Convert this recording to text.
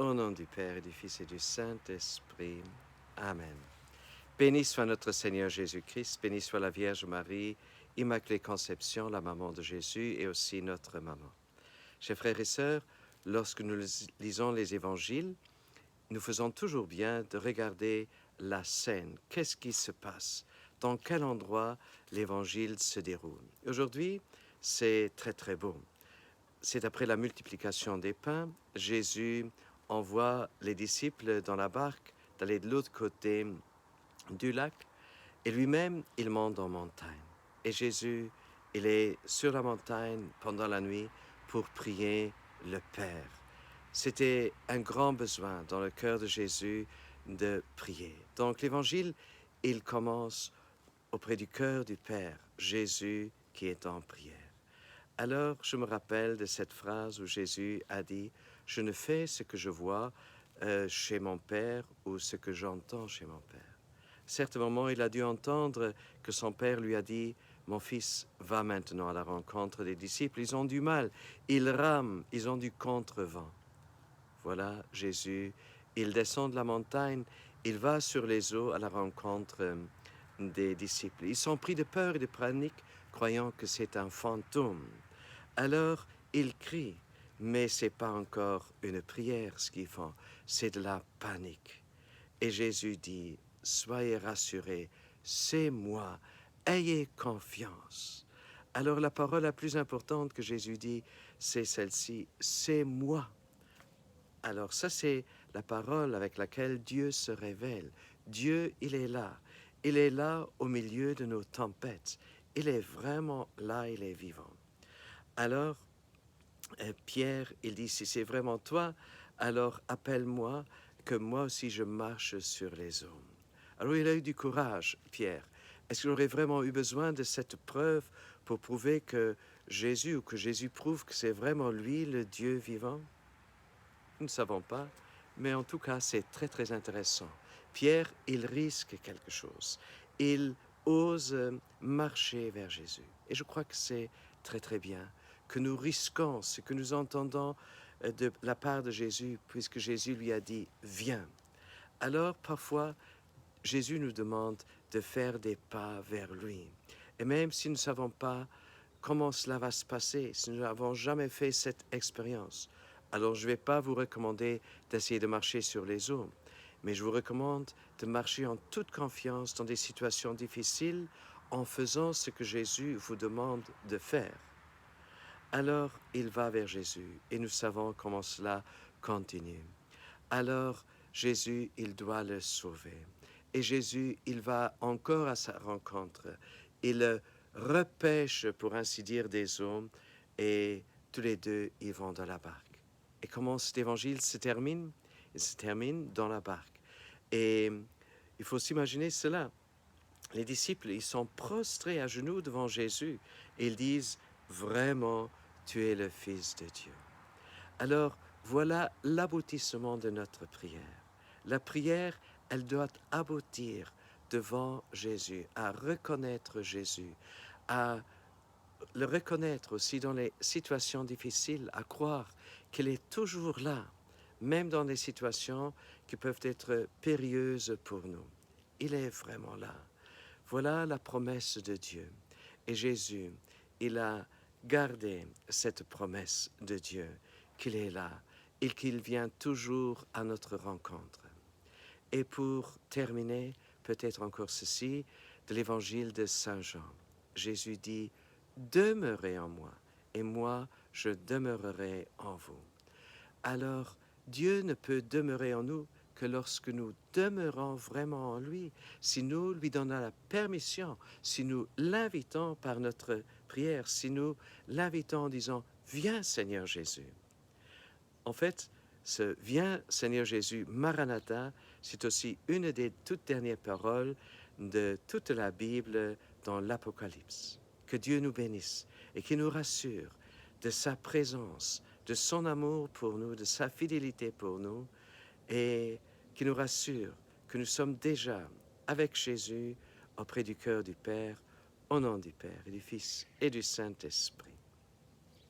Au nom du Père et du Fils et du Saint-Esprit. Amen. Béni soit notre Seigneur Jésus-Christ, béni soit la Vierge Marie, Immaculée Conception, la maman de Jésus et aussi notre maman. Chers frères et sœurs, lorsque nous lisons les évangiles, nous faisons toujours bien de regarder la scène. Qu'est-ce qui se passe? Dans quel endroit l'évangile se déroule? Aujourd'hui, c'est très très beau. C'est après la multiplication des pains, Jésus envoie les disciples dans la barque d'aller de l'autre côté du lac et lui-même, il monte en montagne. Et Jésus, il est sur la montagne pendant la nuit pour prier le Père. C'était un grand besoin dans le cœur de Jésus de prier. Donc l'évangile, il commence auprès du cœur du Père, Jésus qui est en prière. Alors je me rappelle de cette phrase où Jésus a dit « Je ne fais ce que je vois chez mon Père ou ce que j'entends chez mon Père ». Certes, un moment, il a dû entendre que son Père lui a dit « Mon fils, va maintenant à la rencontre des disciples, ils ont du mal, ils rament, ils ont du contre-vent. » Voilà, Jésus, il descend de la montagne, il va sur les eaux à la rencontre des disciples. Ils sont pris de peur et de panique, croyant que c'est un fantôme. Alors, ils crient, mais ce n'est pas encore une prière ce qu'ils font, c'est de la panique. Et Jésus dit, soyez rassurés, c'est moi, ayez confiance. Alors la parole la plus importante que Jésus dit, c'est celle-ci, c'est moi. Alors ça, c'est la parole avec laquelle Dieu se révèle. Dieu, il est là. Il est là au milieu de nos tempêtes. Il est vraiment là, il est vivant. Alors, Pierre, il dit, si c'est vraiment toi, alors appelle-moi, que moi aussi je marche sur les eaux. Alors il a eu du courage, Pierre. Est-ce qu'il aurait vraiment eu besoin de cette preuve pour prouver que Jésus, ou que Jésus prouve que c'est vraiment lui, le Dieu vivant? Nous ne savons pas, mais en tout cas, c'est très très intéressant. Pierre, il risque quelque chose. Il ose marcher vers Jésus. Et je crois que c'est très très bien que nous risquons ce que nous entendons de la part de Jésus, puisque Jésus lui a dit « Viens ». Alors, parfois, Jésus nous demande de faire des pas vers lui. Et même si nous ne savons pas comment cela va se passer, si nous n'avons jamais fait cette expérience, alors je ne vais pas vous recommander d'essayer de marcher sur les eaux, mais je vous recommande de marcher en toute confiance dans des situations difficiles en faisant ce que Jésus vous demande de faire. Alors il va vers Jésus et nous savons comment cela continue. Alors Jésus, il doit le sauver. Et Jésus, il va encore à sa rencontre. Il le repêche, pour ainsi dire, des eaux et tous les deux, ils vont dans la barque. Et comment cet évangile se termine? Il se termine dans la barque. Et il faut s'imaginer cela. Les disciples, ils sont prostrés à genoux devant Jésus et ils disent « Vraiment, tu es le Fils de Dieu ». Alors, voilà l'aboutissement de notre prière. La prière, elle doit aboutir devant Jésus, à reconnaître Jésus, à le reconnaître aussi dans les situations difficiles, à croire qu'il est toujours là, même dans des situations qui peuvent être périlleuses pour nous. Il est vraiment là. Voilà la promesse de Dieu. Et Jésus, il a gardé cette promesse de Dieu, qu'il est là et qu'il vient toujours à notre rencontre. Et pour terminer, peut-être encore ceci, de l'évangile de Saint Jean. Jésus dit, « Demeurez en moi, et moi je demeurerai en vous. » Alors, Dieu ne peut demeurer en nous que lorsque nous demeurons vraiment en lui, si nous lui donnons la permission, si nous l'invitons par notre prière, si nous l'invitons en disant « Viens Seigneur Jésus ». En fait, ce « Viens Seigneur Jésus, Maranatha », c'est aussi une des toutes dernières paroles de toute la Bible dans l'Apocalypse. Que Dieu nous bénisse et qu'il nous rassure de sa présence, de son amour pour nous, de sa fidélité pour nous, et qui nous rassure que nous sommes déjà avec Jésus auprès du cœur du Père, au nom du Père et du Fils et du Saint-Esprit.